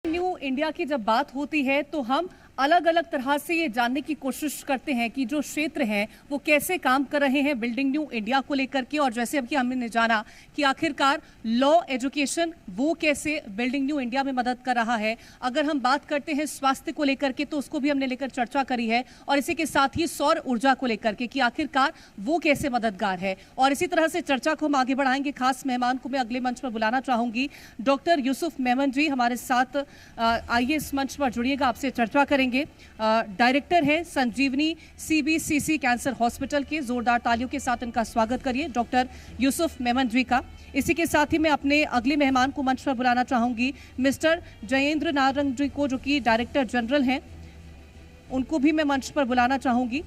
New India की जब बात होती है तो हम अलग अलग तरह से ये जानने की कोशिश करते हैं कि जो क्षेत्र हैं वो कैसे काम कर रहे हैं बिल्डिंग न्यू इंडिया को लेकर के। और जैसे अभी हमने जाना कि आखिरकार लॉ एजुकेशन वो कैसे बिल्डिंग न्यू इंडिया में मदद कर रहा है। अगर हम बात करते हैं स्वास्थ्य को लेकर के तो उसको भी हमने लेकर चर्चा करी है, और इसी के साथ ही सौर ऊर्जा को लेकर के कि आखिरकार वो कैसे मददगार है। और इसी तरह से चर्चा को हम आगे बढ़ाएंगे। खास मेहमान को मैं अगले मंच पर बुलाना चाहूंगी, डॉक्टर यूसुफ मेमन जी हमारे साथ आइए इस मंच पर जुड़िएगा, आपसे चर्चा करेंगे। डायरेक्टर हैं संजीवनी सीबीसीसी कैंसर हॉस्पिटल के। जोरदार तालियों के साथ इनका स्वागत करिए डॉक्टर यूसुफ मेमन जी का। इसी के साथ ही मैं अपने अगले मेहमान को मंच पर बुलाना चाहूंगी, मिस्टर जयेंद्र नारंग जी को, जो कि डायरेक्टर जनरल हैं। उनको भी मैं मंच पर बुलाना चाहूंगी,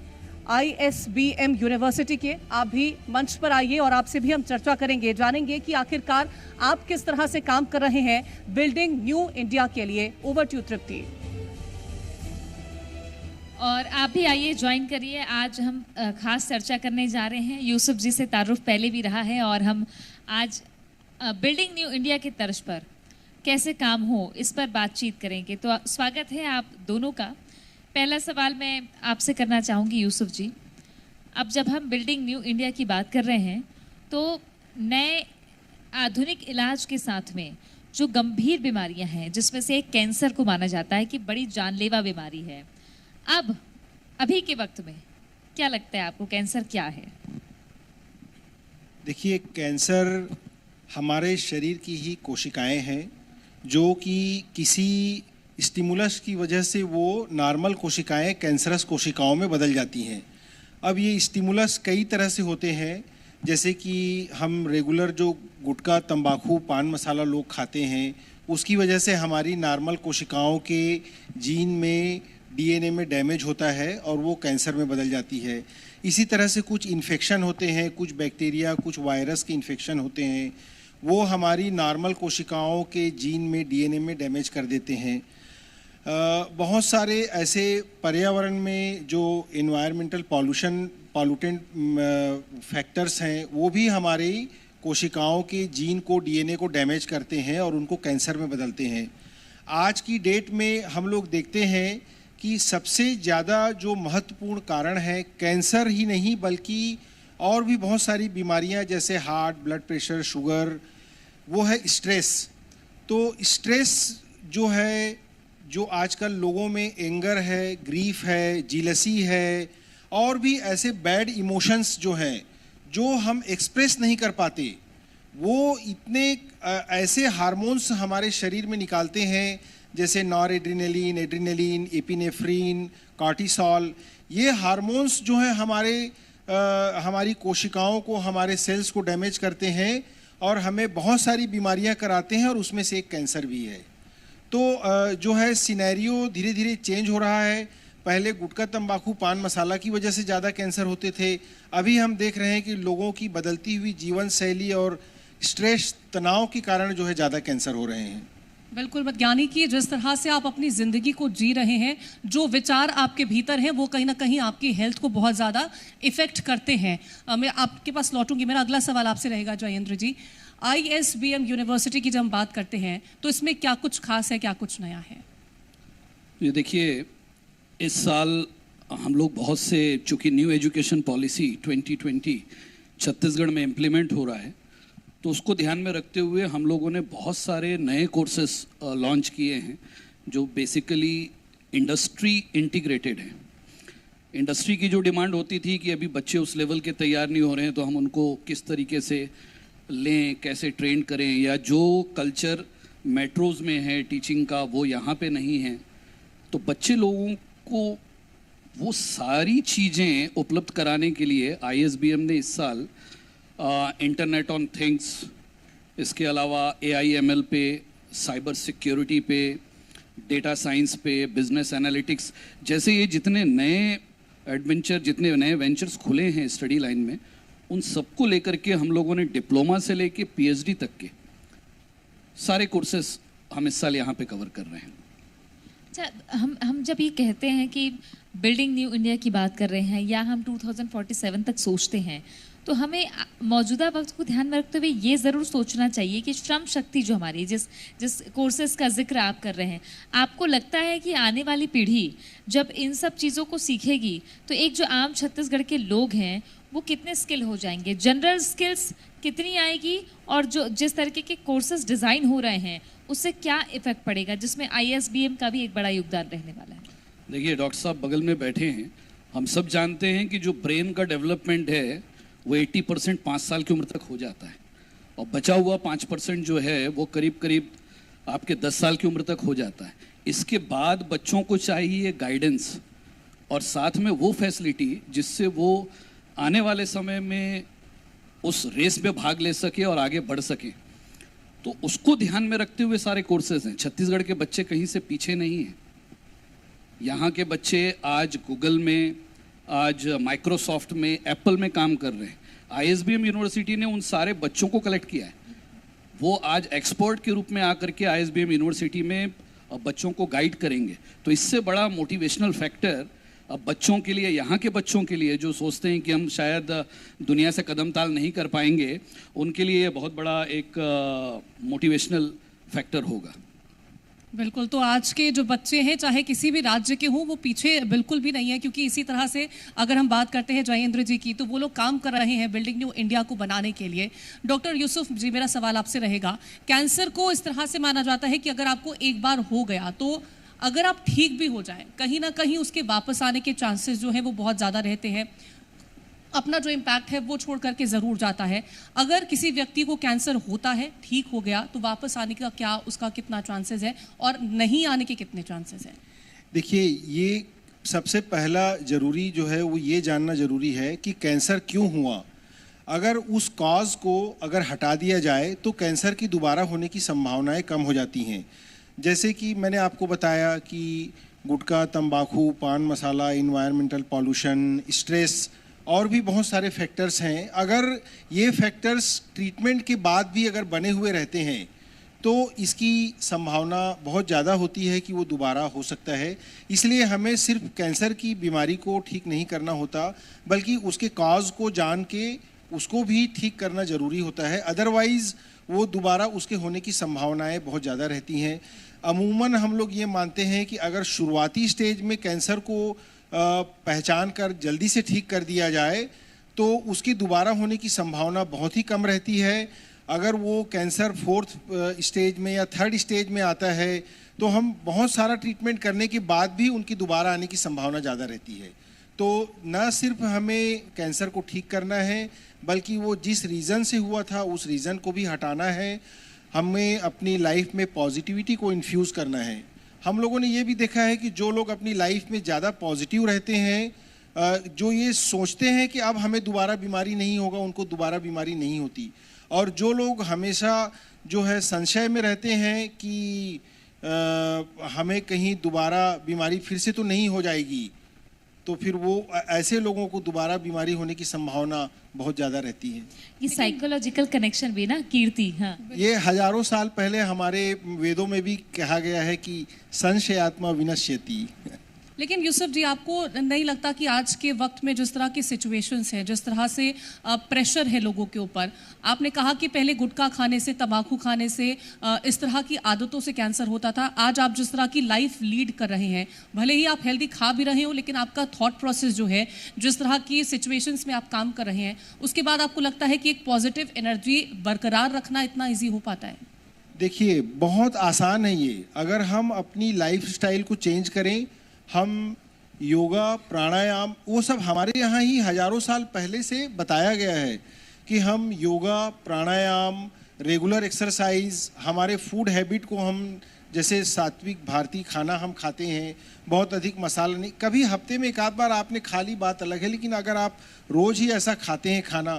ISBM यूनिवर्सिटी के। आप भी मंच पर आइए और आपसे भी हम चर्चा करेंगे, जानेंगे कि आखिरकार आप किस तरह से काम कर रहे हैं बिल्डिंग न्यू इंडिया के लिए। ओवर टू तृप्ति। और आप भी आइए, ज्वाइन करिए। आज हम खास चर्चा करने जा रहे हैं। यूसुफ जी से तारुफ पहले भी रहा है और हम आज बिल्डिंग न्यू इंडिया की तर्ज पर कैसे काम हो इस पर बातचीत करेंगे। तो स्वागत है आप दोनों का। पहला सवाल मैं आपसे करना चाहूँगी यूसुफ जी। अब जब हम बिल्डिंग न्यू इंडिया की बात कर रहे हैं तो नए आधुनिक इलाज के साथ में जो गंभीर बीमारियां हैं, जिसमें से एक कैंसर को माना जाता है कि बड़ी जानलेवा बीमारी है, अब अभी के वक्त में क्या लगता है आपको, कैंसर क्या है? देखिए, कैंसर हमारे शरीर की ही कोशिकाएं हैं जो कि किसी स्टिमुलस की वजह से वो नॉर्मल कोशिकाएं कैंसरस कोशिकाओं में बदल जाती हैं। अब ये स्टिमुलस कई तरह से होते हैं, जैसे कि हम रेगुलर जो गुटखा, तंबाकू, पान मसाला लोग खाते हैं, उसकी वजह से हमारी नॉर्मल कोशिकाओं के जीन में DNA में डैमेज होता है और वो कैंसर में बदल जाती है। इसी तरह से कुछ इन्फेक्शन होते हैं, कुछ बैक्टीरिया, कुछ वायरस के इन्फेक्शन होते हैं, वो हमारी नॉर्मल कोशिकाओं के जीन में DNA में डैमेज कर देते हैं। बहुत सारे ऐसे पर्यावरण में जो इन्वायरमेंटल पॉल्यूटेंट फैक्टर्स हैं, वो भी हमारी कोशिकाओं के जीन को, DNA को डैमेज करते हैं और उनको कैंसर में बदलते हैं। आज की डेट में हम लोग देखते हैं कि सबसे ज़्यादा जो महत्वपूर्ण कारण है कैंसर ही नहीं बल्कि और भी बहुत सारी बीमारियां, जैसे हार्ट, ब्लड प्रेशर, शुगर, वो है स्ट्रेस। तो स्ट्रेस जो है, जो आजकल लोगों में एंगर है, ग्रीफ है, जीलसी है, और भी ऐसे बैड इमोशंस जो हैं जो हम एक्सप्रेस नहीं कर पाते, वो इतने ऐसे हार्मोन्स हमारे शरीर में निकालते हैं, जैसे नॉरएड्रेनालिन, एड्रेनालिन, एपिनेफ्रिन, कॉर्टिसोल। ये हार्मोन्स जो हैं हमारी कोशिकाओं को, हमारे सेल्स को डैमेज करते हैं और हमें बहुत सारी बीमारियां कराते हैं, और उसमें से एक कैंसर भी है। तो जो है सिनेरियो धीरे धीरे चेंज हो रहा है। पहले गुटखा, तंबाकू, पान मसाला की वजह से ज़्यादा कैंसर होते थे। अभी हम देख रहे हैं कि लोगों की बदलती हुई जीवन शैली और स्ट्रेस, तनाव के कारण जो है ज़्यादा कैंसर हो रहे हैं। बिल्कुल, यानी कि जिस तरह से आप अपनी ज़िंदगी को जी रहे हैं, जो विचार आपके भीतर हैं, वो कहीं ना कहीं आपकी हेल्थ को बहुत ज़्यादा इफ़ेक्ट करते हैं। मैं आपके पास लौटूंगी। मेरा अगला सवाल आपसे रहेगा जयेंद्र जी। ISBM यूनिवर्सिटी की जब हम बात करते हैं तो इसमें क्या कुछ खास है, क्या कुछ नया है? ये देखिए, इस साल हम लोग बहुत से, चूँकि न्यू एजुकेशन पॉलिसी 2020 छत्तीसगढ़ में इम्प्लीमेंट हो रहा है, तो उसको ध्यान में रखते हुए हम लोगों ने बहुत सारे नए कोर्सेस लॉन्च किए हैं जो बेसिकली इंडस्ट्री इंटीग्रेटेड हैं। इंडस्ट्री की जो डिमांड होती थी कि अभी बच्चे उस लेवल के तैयार नहीं हो रहे हैं, तो हम उनको किस तरीके से लें, कैसे ट्रेन करें, या जो कल्चर मेट्रोज़ में है टीचिंग का वो यहाँ पे नहीं है, तो बच्चे लोगों को वो सारी चीज़ें उपलब्ध कराने के लिए ISBM ने इस साल इंटरनेट ऑन थिंग्स, इसके अलावा AI/ML पे, साइबर सिक्योरिटी पे, डेटा साइंस पे, बिजनेस एनालिटिक्स जैसे ये जितने नए एडवेंचर, जितने नए वेंचर्स खुले हैं स्टडी लाइन में, उन सबको लेकर के हम लोगों ने डिप्लोमा से लेके PhD तक के सारे कोर्सेस हम इस साल यहाँ पे कवर कर रहे हैं। अच्छा, हम जब ये कहते हैं कि बिल्डिंग न्यू इंडिया की बात कर रहे हैं या हम 2047 तक सोचते हैं, तो हमें मौजूदा वक्त को ध्यान में रखते हुए ये ज़रूर सोचना चाहिए कि श्रम शक्ति जो हमारी जिस कोर्सेज का जिक्र आप कर रहे हैं, आपको लगता है कि आने वाली पीढ़ी जब इन सब चीज़ों को सीखेगी तो एक जो आम छत्तीसगढ़ के लोग हैं वो कितने स्किल हो जाएंगे, जनरल स्किल्स कितनी आएगी, और जो जिस तरीके के कोर्सेज डिज़ाइन हो रहे हैं उससे क्या इफेक्ट पड़ेगा, जिसमें ISBM का भी एक बड़ा योगदान रहने वाला है। देखिए डॉक्टर साहब बगल में बैठे हैं, हम सब जानते हैं कि जो ब्रेन का डेवलपमेंट है वो 80% 5 साल की उम्र तक हो जाता है, और बचा हुआ 5% जो है वो करीब करीब आपके 10 साल की उम्र तक हो जाता है। इसके बाद बच्चों को चाहिए गाइडेंस और साथ में वो फैसिलिटी जिससे वो आने वाले समय में उस रेस में भाग ले सके और आगे बढ़ सके। तो उसको ध्यान में रखते हुए सारे कोर्सेज हैं। छत्तीसगढ़ के बच्चे कहीं से पीछे नहीं हैं। यहाँ के बच्चे आज गूगल में, आज माइक्रोसॉफ्ट में, एप्पल में काम कर रहे हैं। ISBM यूनिवर्सिटी ने उन सारे बच्चों को कलेक्ट किया है। वो आज एक्सपर्ट के रूप में आकर के ISBM यूनिवर्सिटी में बच्चों को गाइड करेंगे। तो इससे बड़ा मोटिवेशनल फैक्टर अब बच्चों के लिए, यहाँ के बच्चों के लिए जो सोचते हैं कि हम शायद दुनिया से कदम ताल नहीं कर पाएंगे, उनके लिए बहुत बड़ा एक मोटिवेशनल फैक्टर होगा। बिल्कुल, तो आज के जो बच्चे हैं चाहे किसी भी राज्य के हों वो पीछे बिल्कुल भी नहीं है, क्योंकि इसी तरह से अगर हम बात करते हैं जयेंद्र जी की तो वो लोग काम कर रहे हैं बिल्डिंग न्यू इंडिया को बनाने के लिए। डॉक्टर यूसुफ जी, मेरा सवाल आपसे रहेगा, कैंसर को इस तरह से माना जाता है कि अगर आपको एक बार हो गया तो अगर आप ठीक भी हो जाएं, कहीं ना कहीं उसके वापस आने के चांसेस जो है वो बहुत ज़्यादा रहते हैं। अपना जो इम्पैक्ट है वो छोड़ करके ज़रूर जाता है। अगर किसी व्यक्ति को कैंसर होता है, ठीक हो गया, तो वापस आने का क्या, उसका कितना चांसेस है और नहीं आने के कितने चांसेस हैं? देखिए, ये सबसे पहला ज़रूरी जो है वो ये जानना ज़रूरी है कि कैंसर क्यों हुआ। अगर उस कॉज को अगर हटा दिया जाए तो कैंसर की दोबारा होने की संभावनाएं कम हो जाती हैं। जैसे कि मैंने आपको बताया कि गुटखा, तंबाकू, पान मसाला, इन्वायरमेंटल पॉल्यूशन, स्ट्रेस और भी बहुत सारे फैक्टर्स हैं। अगर ये फैक्टर्स ट्रीटमेंट के बाद भी अगर बने हुए रहते हैं तो इसकी संभावना बहुत ज़्यादा होती है कि वो दोबारा हो सकता है। इसलिए हमें सिर्फ कैंसर की बीमारी को ठीक नहीं करना होता, बल्कि उसके कॉज को जान के उसको भी ठीक करना ज़रूरी होता है। अदरवाइज़ वो दोबारा उसके होने की संभावनाएं बहुत ज़्यादा रहती हैं। अमूमन हम लोग ये मानते हैं कि अगर शुरुआती स्टेज में कैंसर को पहचान कर जल्दी से ठीक कर दिया जाए तो उसकी दोबारा होने की संभावना बहुत ही कम रहती है। अगर वो कैंसर 4th स्टेज में या 3rd स्टेज में आता है तो हम बहुत सारा ट्रीटमेंट करने के बाद भी उनकी दोबारा आने की संभावना ज़्यादा रहती है। तो न सिर्फ हमें कैंसर को ठीक करना है, बल्कि वो जिस रीज़न से हुआ था उस रीज़न को भी हटाना है। हमें अपनी लाइफ में पॉजिटिविटी को इन्फ्यूज़ करना है। हम लोगों ने ये भी देखा है कि जो लोग अपनी लाइफ में ज़्यादा पॉजिटिव रहते हैं, जो ये सोचते हैं कि अब हमें दोबारा बीमारी नहीं होगा, उनको दोबारा बीमारी नहीं होती। और जो लोग हमेशा जो है संशय में रहते हैं कि हमें कहीं दोबारा बीमारी फिर से तो नहीं हो जाएगी, तो फिर वो ऐसे लोगों को दोबारा बीमारी होने की संभावना बहुत ज़्यादा रहती है। ये साइकोलॉजिकल कनेक्शन भी ना, कीर्ति, हाँ, ये हजारों साल पहले हमारे वेदों में भी कहा गया है कि संशयात्मा विनश्यति। लेकिन यूसुफ जी, आपको नहीं लगता कि आज के वक्त में जिस तरह की सिचुएशंस हैं, जिस तरह से प्रेशर है लोगों के ऊपर, आपने कहा कि पहले गुटखा खाने से, तंबाकू खाने से, इस तरह की आदतों से कैंसर होता था। आज आप जिस तरह की लाइफ लीड कर रहे हैं, भले ही आप हेल्दी खा भी रहे हो, लेकिन आपका थॉट प्रोसेस जो है, जिस तरह की सिचुएशंस में आप काम कर रहे हैं, उसके बाद आपको लगता है कि एक पॉजिटिव एनर्जी बरकरार रखना इतना ईजी हो पाता है? देखिए, बहुत आसान है ये। अगर हम अपनी लाइफ स्टाइल को चेंज करें, हम योगा, प्राणायाम, वो सब हमारे यहाँ ही हजारों साल पहले से बताया गया है कि हम योगा, प्राणायाम, रेगुलर एक्सरसाइज, हमारे फूड हैबिट को हम जैसे सात्विक भारतीय खाना हम खाते हैं, बहुत अधिक मसाला नहीं, कभी हफ्ते में एक आध बार आपने खा ली, बात अलग है, लेकिन अगर आप रोज़ ही ऐसा खाते हैं खाना,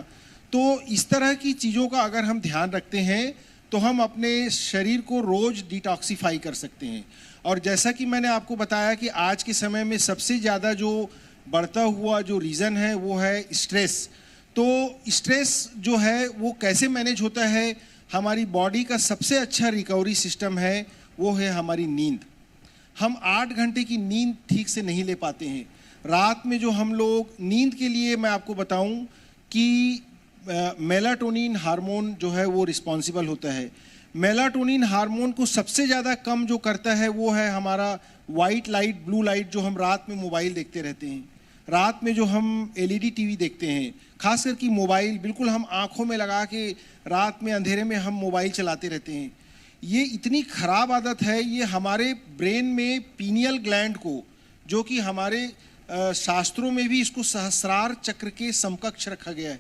तो इस तरह की चीज़ों का अगर हम ध्यान रखते हैं तो हम अपने शरीर को रोज़ डिटॉक्सिफाई कर सकते हैं। और जैसा कि मैंने आपको बताया कि आज के समय में सबसे ज़्यादा जो बढ़ता हुआ जो रीज़न है वो है स्ट्रेस। तो स्ट्रेस जो है वो कैसे मैनेज होता है, हमारी बॉडी का सबसे अच्छा रिकवरी सिस्टम है वो है हमारी नींद। हम 8 घंटे की नींद ठीक से नहीं ले पाते हैं। रात में जो हम लोग नींद के लिए, मैं आपको बताऊं कि मेलाटोनिन हार्मोन जो है वो रिस्पॉन्सिबल होता है। मेलाटोनिन हार्मोन को सबसे ज़्यादा कम जो करता है वो है हमारा वाइट लाइट, ब्लू लाइट, जो हम रात में मोबाइल देखते रहते हैं, रात में जो हम एलईडी टीवी देखते हैं, खास करके मोबाइल बिल्कुल हम आँखों में लगा के रात में अंधेरे में हम मोबाइल चलाते रहते हैं। ये इतनी ख़राब आदत है, ये हमारे ब्रेन में पीनियल ग्लैंड को, जो कि हमारे शास्त्रों में भी इसको सहस्रार चक्र के समकक्ष रखा गया है,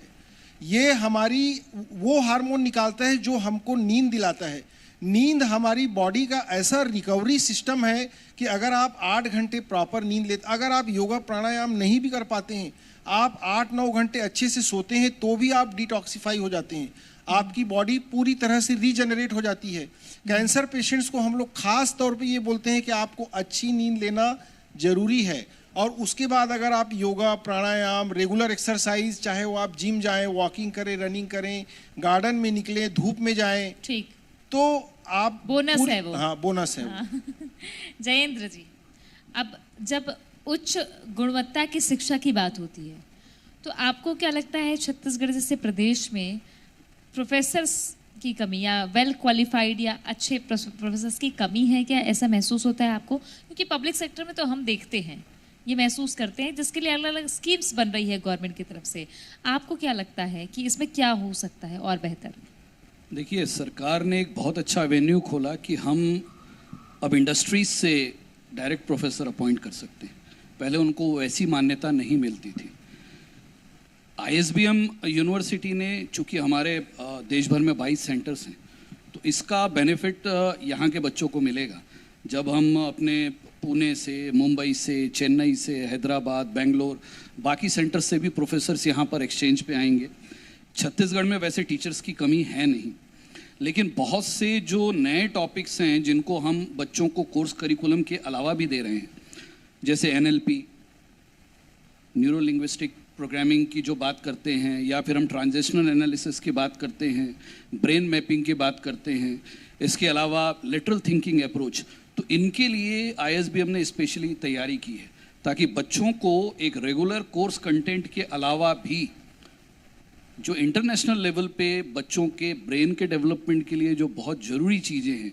ये हमारी वो हार्मोन निकालता है जो हमको नींद दिलाता है। नींद हमारी बॉडी का ऐसा रिकवरी सिस्टम है कि अगर आप 8 घंटे प्रॉपर नींद लेते, अगर आप योगा प्राणायाम नहीं भी कर पाते हैं, आप 8-9 घंटे अच्छे से सोते हैं तो भी आप डिटॉक्सिफाई हो जाते हैं, आपकी बॉडी पूरी तरह से रीजनरेट हो जाती है। कैंसर पेशेंट्स को हम लोग खास तौर पे ये बोलते हैं कि आपको अच्छी नींद लेना जरूरी है, और उसके बाद अगर आप योगा प्राणायाम रेगुलर एक्सरसाइज, चाहे वो आप जिम जाएं, वॉकिंग करें, रनिंग करें, गार्डन में निकलें, धूप में जाएं, ठीक, तो आप बोनस है वो। हाँ, बोनस है हाँ। जयेंद्र जी, अब जब उच्च गुणवत्ता की शिक्षा की बात होती है तो आपको क्या लगता है छत्तीसगढ़ जैसे प्रदेश में प्रोफेसर्स की कमी या वेल क्वालिफाइड या अच्छे प्रोफेसर्स की कमी है क्या? ऐसा महसूस होता है आपको? क्योंकि पब्लिक सेक्टर में तो हम देखते हैं, ये महसूस करते हैं, जिसके लिए अलग अलग स्कीम्स बन रही है गवर्नमेंट की तरफ से। आपको क्या लगता है कि इसमें क्या हो सकता है और बेहतर? देखिए, सरकार ने एक बहुत अच्छा एवेन्यू खोला कि हम अब इंडस्ट्रीज से डायरेक्ट प्रोफेसर अपॉइंट कर सकते हैं। पहले उनको वैसी मान्यता नहीं मिलती थी। आईएसबीएम यूनिवर्सिटी ने, चूँकि हमारे देश भर में 22 सेंटर्स हैं, तो इसका बेनिफिट यहाँ के बच्चों को मिलेगा। जब हम अपने पुणे से, मुंबई से, चेन्नई से, हैदराबाद, बेंगलोर, बाकी सेंटर्स से भी प्रोफेसर्स यहाँ पर एक्सचेंज पे आएंगे। छत्तीसगढ़ में वैसे टीचर्स की कमी है नहीं, लेकिन बहुत से जो नए टॉपिक्स हैं जिनको हम बच्चों को कोर्स करिकुलम के अलावा भी दे रहे हैं, जैसे एनएलपी, न्यूरो लिंग्विस्टिक प्रोग्रामिंग की जो बात करते हैं, या फिर हम ट्रांजेक्शनल एनालिसिस की बात करते हैं, ब्रेन मैपिंग की बात करते हैं, इसके अलावा लेटरल थिंकिंग अप्रोच, तो इनके लिए आईएसबीएम ने स्पेशली तैयारी की है ताकि बच्चों को एक रेगुलर कोर्स कंटेंट के अलावा भी जो इंटरनेशनल लेवल पे बच्चों के ब्रेन के डेवलपमेंट के लिए जो बहुत ज़रूरी चीज़ें हैं,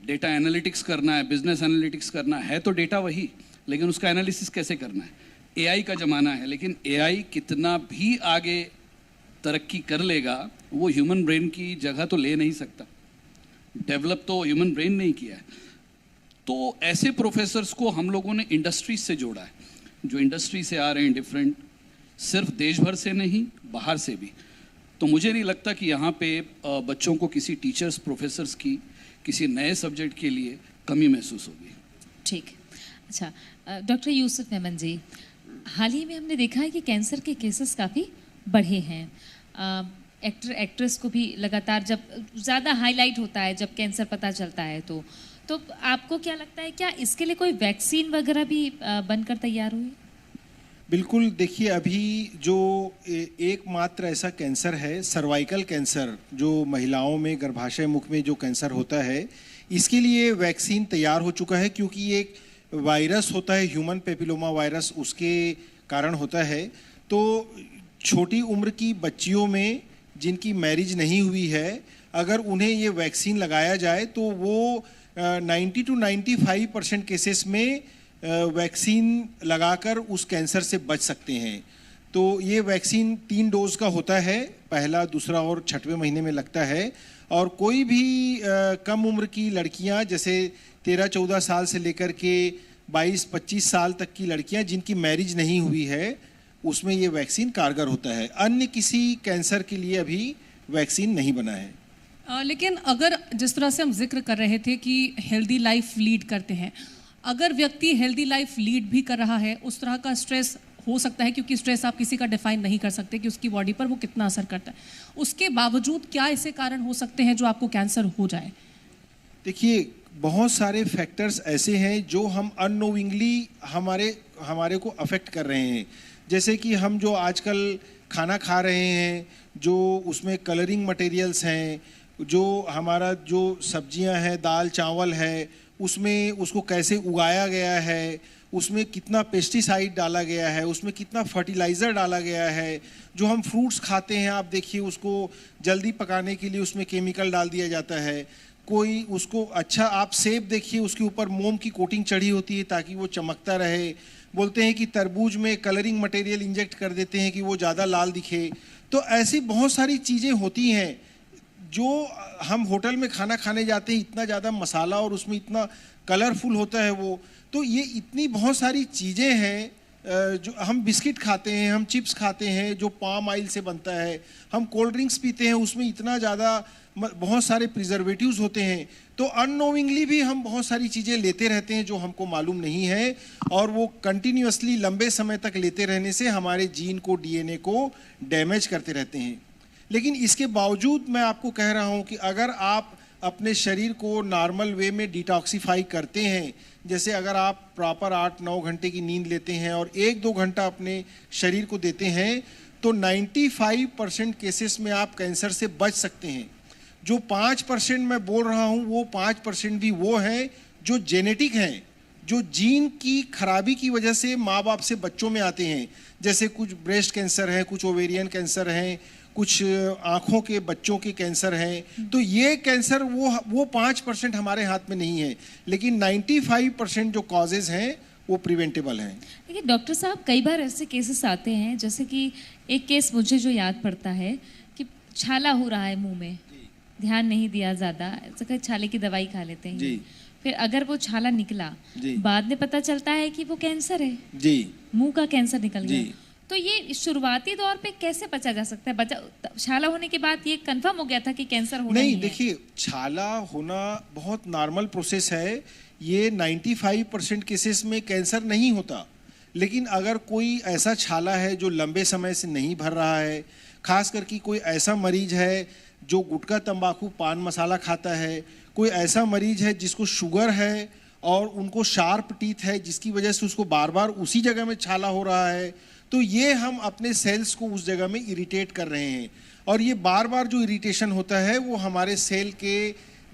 डेटा एनालिटिक्स करना है, बिजनेस एनालिटिक्स करना है, तो डेटा वही, लेकिन उसका एनालिसिस कैसे करना है। एआई का ज़माना है, लेकिन एआई कितना भी आगे तरक्की कर लेगा, वो ह्यूमन ब्रेन की जगह तो ले नहीं सकता। डेवलप तो ह्यूमन ब्रेन ने ही किया है। तो ऐसे प्रोफेसर्स को हम लोगों ने इंडस्ट्री से जोड़ा है, जो इंडस्ट्री से आ रहे हैं, डिफरेंट, सिर्फ देश भर से नहीं, बाहर से भी। तो मुझे नहीं लगता कि यहाँ पे बच्चों को किसी टीचर्स, प्रोफेसर्स की किसी नए सब्जेक्ट के लिए कमी महसूस होगी। ठीक, अच्छा, डॉक्टर यूसुफ मेमन जी, हाल ही में हमने देखा है कि कैंसर के केसेस काफ़ी बढ़े हैं। एक्टर एक्ट्रेस को भी लगातार जब ज़्यादा हाईलाइट होता है, जब कैंसर पता चलता है, तो आपको क्या लगता है, क्या इसके लिए कोई वैक्सीन वगैरह भी बनकर तैयार हुई? बिल्कुल, देखिए, अभी जो एकमात्र ऐसा कैंसर है, सर्वाइकल कैंसर, जो महिलाओं में गर्भाशय मुख में जो कैंसर होता है, इसके लिए वैक्सीन तैयार हो चुका है, क्योंकि ये एक वायरस होता है, ह्यूमन पेपिलोमा वायरस, उसके कारण होता है। तो छोटी उम्र की बच्चियों में जिनकी मैरिज नहीं हुई है, अगर उन्हें ये वैक्सीन लगाया जाए तो वो 90 to 95% केसेस में वैक्सीन लगाकर उस कैंसर से बच सकते हैं। तो ये वैक्सीन 3 डोज का होता है, पहला, दूसरा और 6वें महीने में लगता है। और कोई भी कम उम्र की लड़कियां, जैसे 13-14 साल से लेकर के 22-25 साल तक की लड़कियां जिनकी मैरिज नहीं हुई है, उसमें ये वैक्सीन कारगर होता है। अन्य किसी कैंसर के लिए अभी वैक्सीन नहीं बना है। लेकिन अगर जिस तरह से हम जिक्र कर रहे थे कि हेल्दी लाइफ लीड करते हैं, अगर व्यक्ति हेल्दी लाइफ लीड भी कर रहा है, उस तरह का स्ट्रेस हो सकता है, क्योंकि स्ट्रेस आप किसी का डिफाइन नहीं कर सकते कि उसकी बॉडी पर वो कितना असर करता है, उसके बावजूद क्या ऐसे कारण हो सकते हैं जो आपको कैंसर हो जाए? देखिए, बहुत सारे फैक्टर्स ऐसे हैं जो हम अननोविंगली हमारे को अफेक्ट कर रहे हैं। जैसे कि हम जो आजकल खाना खा रहे हैं, जो उसमें कलरिंग मटेरियल्स हैं, जो हमारा जो सब्जियां हैं, दाल चावल है, उसमें उसको कैसे उगाया गया है, उसमें कितना पेस्टिसाइड डाला गया है, उसमें कितना फर्टिलाइज़र डाला गया है। जो हम फ्रूट्स खाते हैं आप देखिए, उसको जल्दी पकाने के लिए उसमें केमिकल डाल दिया जाता है। कोई उसको अच्छा, आप सेब देखिए, उसके ऊपर मोम की कोटिंग चढ़ी होती है ताकि वो चमकता रहे। बोलते हैं कि तरबूज में कलरिंग मटेरियल इंजेक्ट कर देते हैं कि वो ज़्यादा लाल दिखे। तो ऐसी बहुत सारी चीज़ें होती हैं जो हम होटल में खाना खाने जाते हैं, इतना ज़्यादा मसाला और उसमें इतना कलरफुल होता है वो। तो ये इतनी बहुत सारी चीज़ें हैं। जो हम बिस्किट खाते हैं, हम चिप्स खाते हैं जो पाम ऑयल से बनता है, हम कोल्ड ड्रिंक्स पीते हैं, उसमें इतना ज़्यादा बहुत सारे प्रिजर्वेटिव्स होते हैं। तो अननोविंगली भी हम बहुत सारी चीज़ें लेते रहते हैं जो हमको मालूम नहीं है, और वो कंटिन्यूअसली लंबे समय तक लेते रहने से हमारे जीन को, डीएनए को डैमेज करते रहते हैं। लेकिन इसके बावजूद मैं आपको कह रहा हूँ कि अगर आप अपने शरीर को नॉर्मल वे में डिटॉक्सीफाई करते हैं, जैसे अगर आप प्रॉपर 8-9 घंटे की नींद लेते हैं और 1-2 घंटा अपने शरीर को देते हैं, तो 95% केसेस में आप कैंसर से बच सकते हैं। जो 5% मैं बोल रहा हूँ, वो 5% भी वो हैं जो जेनेटिक हैं, जो जीन की खराबी की वजह से माँ बाप से बच्चों में आते हैं। जैसे कुछ ब्रेस्ट कैंसर है, कुछ ओवेरियन कैंसर हैं, कुछ आँखों के बच्चों के कैंसर हैं। तो ये कैंसर वो 5% हमारे हाथ में नहीं है, लेकिन 95% जो कॉजेज़ हैं वो प्रिवेंटेबल हैं। देखिए डॉक्टर साहब, कई बार ऐसे केसेस आते हैं, जैसे कि एक केस मुझे जो याद पड़ता है कि छाला हो रहा है मुंह में, ध्यान नहीं दिया ज़्यादा, ऐसा छाले की दवाई खा लेते हैं जी। फिर अगर वो छाला निकला, बाद में पता चलता है कि वो कैंसर है जी, मुंह का कैंसर निकल गया। जी। तो ये शुरुआती दौर पे कैसे बचा जा सकता है? बचा छाला होने के बाद ये कंफर्म हो गया था कि कैंसर होना ही नहीं, है? देखिए छाला होना बहुत नॉर्मल प्रोसेस है। ये 95% केसेस में कैंसर नहीं होता। लेकिन अगर कोई ऐसा छाला है जो लंबे समय से नहीं भर रहा है, खास करके कोई ऐसा मरीज है जो गुटखा, तंबाकू, पान मसाला खाता है, कोई ऐसा मरीज है जिसको शुगर है और उनको शार्प टीथ है जिसकी वजह से उसको बार बार उसी जगह में छाला हो रहा है, तो ये हम अपने सेल्स को उस जगह में इरिटेट कर रहे हैं। और ये बार बार जो इरिटेशन होता है वो हमारे सेल के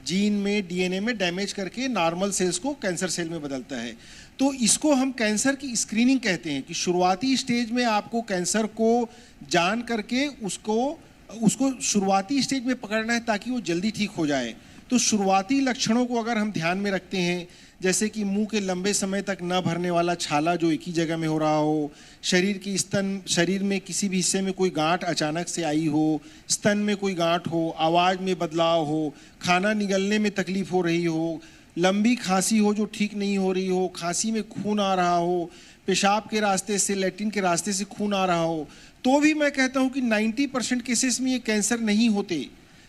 जीन में, डीएनए में डैमेज करके नॉर्मल सेल्स को कैंसर सेल में बदलता है। तो इसको हम कैंसर की स्क्रीनिंग कहते हैं कि शुरुआती स्टेज में आपको कैंसर को जान करके उसको शुरुआती स्टेज में पकड़ना है ताकि वो जल्दी ठीक हो जाए। तो शुरुआती लक्षणों को अगर हम ध्यान में रखते हैं, जैसे कि मुंह के लंबे समय तक न भरने वाला छाला जो एक ही जगह में हो रहा हो, शरीर में किसी भी हिस्से में कोई गांठ अचानक से आई हो, स्तन में कोई गांठ हो, आवाज़ में बदलाव हो, खाना निगलने में तकलीफ हो रही हो, लंबी खांसी हो जो ठीक नहीं हो रही हो, खांसी में खून आ रहा हो, पेशाब के रास्ते से, लैट्रिन के रास्ते से खून आ रहा हो, तो भी मैं कहता हूँ कि 90% केसेस में ये कैंसर नहीं होते।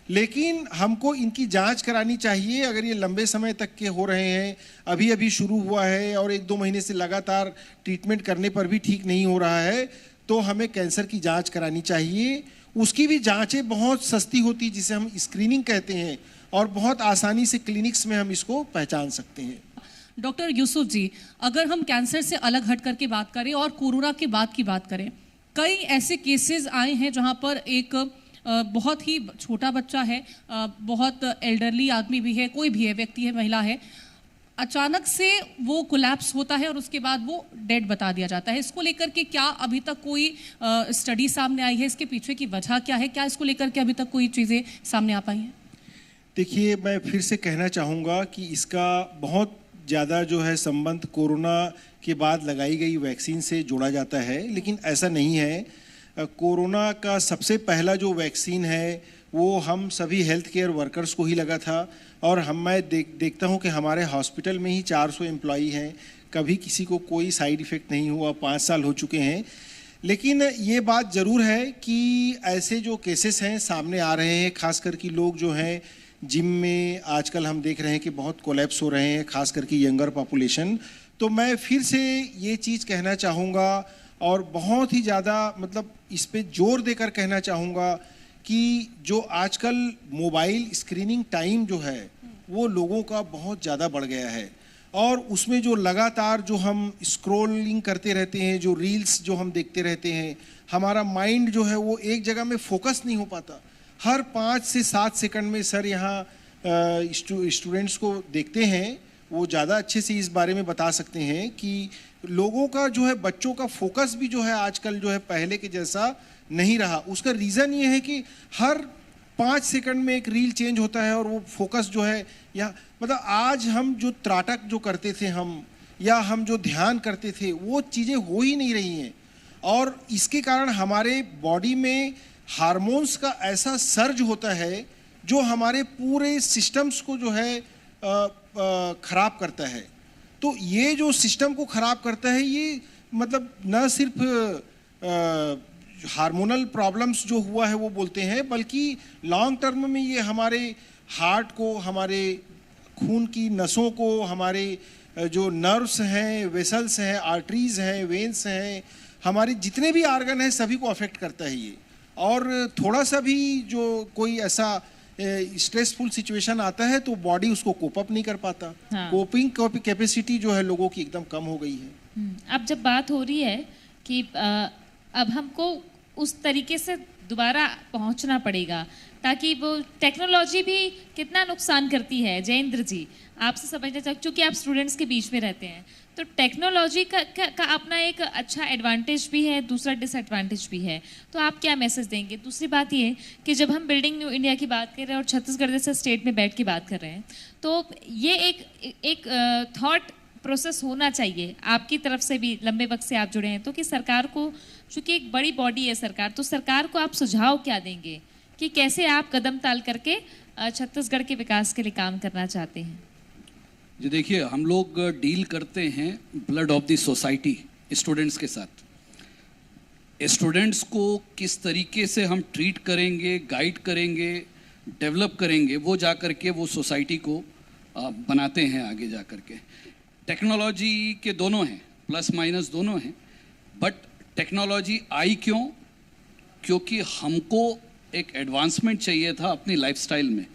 लेकिन हमको इनकी जांच करानी चाहिए। अगर ये लंबे समय तक के हो रहे हैं, अभी अभी शुरू हुआ है और 1-2 महीने से लगातार ट्रीटमेंट करने पर भी ठीक नहीं हो रहा है, तो हमें कैंसर की जांच करानी चाहिए। उसकी भी जांचें बहुत सस्ती होती है, जिसे हम स्क्रीनिंग कहते हैं, और बहुत आसानी से क्लिनिक्स में हम इसको पहचान सकते हैं। डॉक्टर यूसुफ जी, अगर हम कैंसर से अलग हट करके बात करें और कोरोना के बाद की बात करें, कई ऐसे केसेस आए हैं जहां पर एक बहुत ही छोटा बच्चा है, बहुत एल्डरली आदमी भी है, कोई भी है, व्यक्ति है, महिला है, अचानक से वो कोलैप्स होता है और उसके बाद वो डेड बता दिया जाता है। इसको लेकर के क्या अभी तक कोई स्टडी सामने आई है? इसके पीछे की वजह क्या है? क्या इसको लेकर के अभी तक कोई चीज़ें सामने आ पाई हैं? देखिए, मैं फिर से कहना चाहूँगा कि इसका बहुत ज़्यादा जो है संबंध कोरोना के बाद लगाई गई वैक्सीन से जोड़ा जाता है, लेकिन ऐसा नहीं है। कोरोना का सबसे पहला जो वैक्सीन है वो हम सभी हेल्थ केयर वर्कर्स को ही लगा था, और मैं देखता हूँ कि हमारे हॉस्पिटल में ही 400 एम्प्लॉई हैं, कभी किसी को कोई साइड इफ़ेक्ट नहीं हुआ, 5 साल हो चुके हैं। लेकिन ये बात ज़रूर है कि ऐसे जो केसेस हैं सामने आ रहे हैं, खासकर कि लोग जो हैं जिम में आजकल हम देख रहे हैं कि बहुत कोलैप्स हो रहे हैं, खास करके यंगर पॉपुलेशन। तो मैं फिर से ये चीज़ कहना चाहूँगा और बहुत ही ज़्यादा मतलब इस पे जोर देकर कहना चाहूँगा कि जो आजकल मोबाइल स्क्रीनिंग टाइम जो है वो लोगों का बहुत ज़्यादा बढ़ गया है, और उसमें जो लगातार जो हम स्क्रॉलिंग करते रहते हैं, जो रील्स जो हम देखते रहते हैं, हमारा माइंड जो है वो एक जगह में फोकस नहीं हो पाता। हर 5 से 7 सेकंड में सर यहाँ स्टूडेंट्स को देखते हैं वो ज़्यादा अच्छे से इस बारे में बता सकते हैं कि लोगों का जो है, बच्चों का फोकस भी जो है आजकल जो है पहले के जैसा नहीं रहा। उसका रीज़न ये है कि हर 5 सेकंड में एक रील चेंज होता है और वो फोकस जो है, या मतलब आज हम जो त्राटक जो करते थे हम, या हम जो ध्यान करते थे, वो चीज़ें हो ही नहीं रही हैं। और इसके कारण हमारे बॉडी में हार्मोन्स का ऐसा सर्ज होता है जो हमारे पूरे सिस्टम्स को जो है ख़राब करता है। तो ये जो सिस्टम को ख़राब करता है, ये मतलब न सिर्फ हार्मोनल प्रॉब्लम्स जो हुआ है वो बोलते हैं, बल्कि लॉन्ग टर्म में ये हमारे हार्ट को, हमारे खून की नसों को, हमारे जो नर्व्स हैं, वेसल्स हैं, आर्टरीज हैं, वेन्स हैं, हमारे जितने भी आर्गन हैं सभी को अफेक्ट करता है ये। और थोड़ा सा भी जो कोई ऐसा स्ट्रेसफुल सिचुएशन आता है तो बॉडी उसको कोप अप नहीं कर पाता। हाँ। कोपिंग कैपेसिटी जो है लोगों की एकदम कम हो गई है। अब जब बात हो रही है कि अब हमको उस तरीके से दोबारा पहुंचना पड़ेगा, ताकि वो टेक्नोलॉजी भी कितना नुकसान करती है। जयेंद्र जी, आपसे समझना चाहूँ, क्योंकि आप स्टूडेंट्स के बीच में रहते हैं, तो टेक्नोलॉजी का अपना एक अच्छा एडवांटेज भी है, दूसरा डिसएडवांटेज भी है, तो आप क्या मैसेज देंगे? दूसरी बात ये कि जब हम बिल्डिंग न्यू इंडिया की बात कर रहे हैं और छत्तीसगढ़ जैसे स्टेट में बैठ के बात कर रहे हैं, तो ये एक थॉट प्रोसेस होना चाहिए आपकी तरफ से भी, लंबे वक्त से आप जुड़े हैं तो, कि सरकार को, चूँकि एक बड़ी बॉडी है सरकार, तो सरकार को आप सुझाव क्या देंगे कि कैसे आप कदम ताल करके छत्तीसगढ़ के विकास के लिए काम करना चाहते हैं? जी देखिए, हम लोग डील करते हैं blood of the society students के साथ। स्टूडेंट्स को किस तरीके से हम ट्रीट करेंगे, गाइड करेंगे, डेवलप करेंगे, वो जा कर के वो सोसाइटी को बनाते हैं आगे जा कर के। टेक्नोलॉजी के दोनों हैं, प्लस माइनस दोनों हैं, बट टेक्नोलॉजी आई क्यों? क्योंकि हमको एक एडवांसमेंट चाहिए था अपनी लाइफस्टाइल में।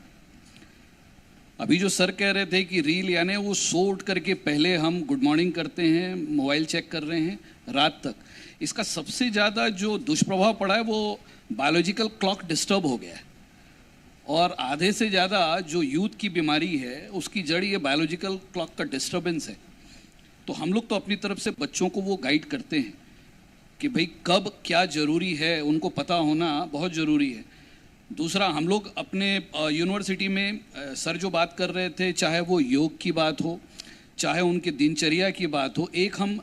अभी जो सर कह रहे थे कि रील, यानी वो सो उठ करके पहले हम गुड मॉर्निंग करते हैं, मोबाइल चेक कर रहे हैं रात तक, इसका सबसे ज़्यादा जो दुष्प्रभाव पड़ा है वो बायोलॉजिकल क्लॉक डिस्टर्ब हो गया है। और आधे से ज़्यादा जो यूथ की बीमारी है उसकी जड़ ये बायोलॉजिकल क्लॉक का डिस्टर्बेंस है। तो हम लोग तो अपनी तरफ से बच्चों को वो गाइड करते हैं कि भाई कब क्या ज़रूरी है, उनको पता होना बहुत ज़रूरी है। दूसरा, हम लोग अपने यूनिवर्सिटी में सर जो बात कर रहे थे, चाहे वो योग की बात हो, चाहे उनके दिनचर्या की बात हो, एक हम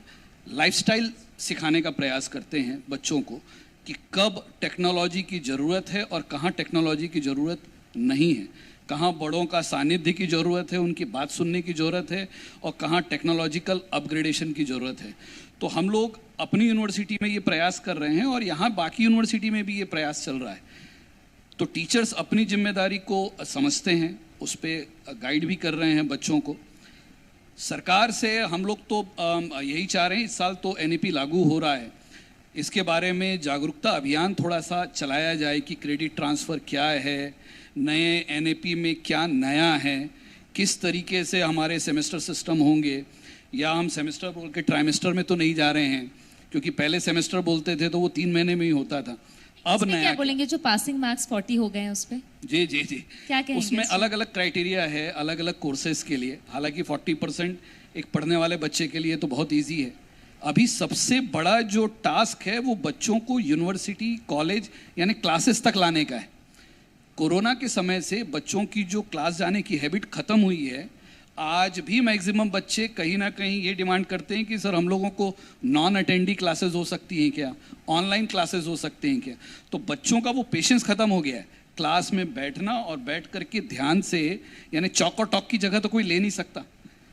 लाइफस्टाइल सिखाने का प्रयास करते हैं बच्चों को कि कब टेक्नोलॉजी की ज़रूरत है और कहाँ टेक्नोलॉजी की ज़रूरत नहीं है, कहाँ बड़ों का सानिध्य की ज़रूरत है, उनकी बात सुनने की ज़रूरत है, और कहाँ टेक्नोलॉजिकल अपग्रेडेशन की ज़रूरत है। तो हम लोग अपनी यूनिवर्सिटी में ये प्रयास कर रहे हैं और यहाँ बाकी यूनिवर्सिटी में भी ये प्रयास चल रहा है। तो टीचर्स अपनी जिम्मेदारी को समझते हैं, उस पर गाइड भी कर रहे हैं बच्चों को। सरकार से हम लोग तो यही चाह रहे हैं, इस साल तो NEP लागू हो रहा है, इसके बारे में जागरूकता अभियान थोड़ा सा चलाया जाए कि क्रेडिट ट्रांसफ़र क्या है, नए NEP में क्या नया है, किस तरीके से हमारे सेमेस्टर सिस्टम होंगे, या हम सेमेस्टर बोल के ट्राइमेस्टर में तो नहीं जा रहे हैं, क्योंकि पहले सेमेस्टर बोलते थे तो वो 3 महीने में ही होता था। अब नया क्या बोलेंगे जो पासिंग मार्क्स 40 हो गए हैं उस पे? जी, क्या कहेंगे? उसमें अलग अलग क्राइटेरिया है अलग अलग कोर्सेज के लिए। हालांकि 40% एक पढ़ने वाले बच्चे के लिए तो बहुत इजी है। अभी सबसे बड़ा जो टास्क है वो बच्चों को यूनिवर्सिटी, कॉलेज यानी क्लासेस तक लाने का है। कोरोना के समय से बच्चों की जो क्लास जाने की हैबिट ख़त्म हुई है, आज भी मैक्सिमम बच्चे कहीं ना कहीं ये डिमांड करते हैं कि सर हम लोगों को नॉन अटेंडी क्लासेस हो सकती हैं क्या, ऑनलाइन क्लासेस हो सकते हैं क्या। तो बच्चों का वो पेशेंस ख़त्म हो गया है, क्लास में बैठना और बैठ करके ध्यान से, यानी चौक और टॉक की जगह तो कोई ले नहीं सकता।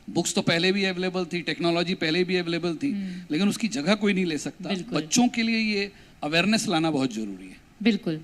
बुक्स तो पहले भी अवेलेबल थी, टेक्नोलॉजी पहले भी अवेलेबल थी, लेकिन उसकी जगह कोई नहीं ले सकता। बच्चों के लिए ये अवेयरनेस लाना बहुत ज़रूरी है। बिल्कुल,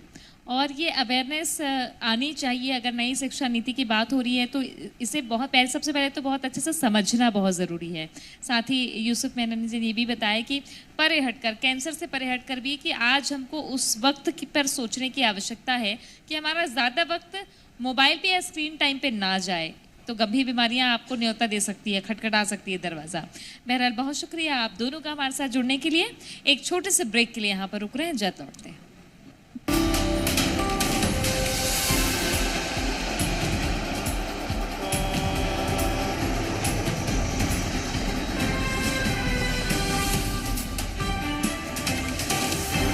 और ये अवेयरनेस आनी चाहिए। अगर नई शिक्षा नीति की बात हो रही है तो इसे सबसे पहले तो बहुत अच्छे से समझना बहुत ज़रूरी है। साथ ही यूसुफ मेनन जी ने भी बताया कि परे हटकर, कैंसर से परे हटकर भी, कि आज हमको उस वक्त पर सोचने की आवश्यकता है कि हमारा ज़्यादा वक्त मोबाइल पे या स्क्रीन टाइम पे ना जाए, तो गंभीर बीमारियां आपको न्योता दे सकती है, खटखटा सकती है दरवाज़ा। बहरहाल बहुत शुक्रिया आप दोनों का हमारे साथ जुड़ने के लिए। एक छोटे से ब्रेक के लिए यहाँ पर रुक रहे हैं, जल्द लौटते हैं।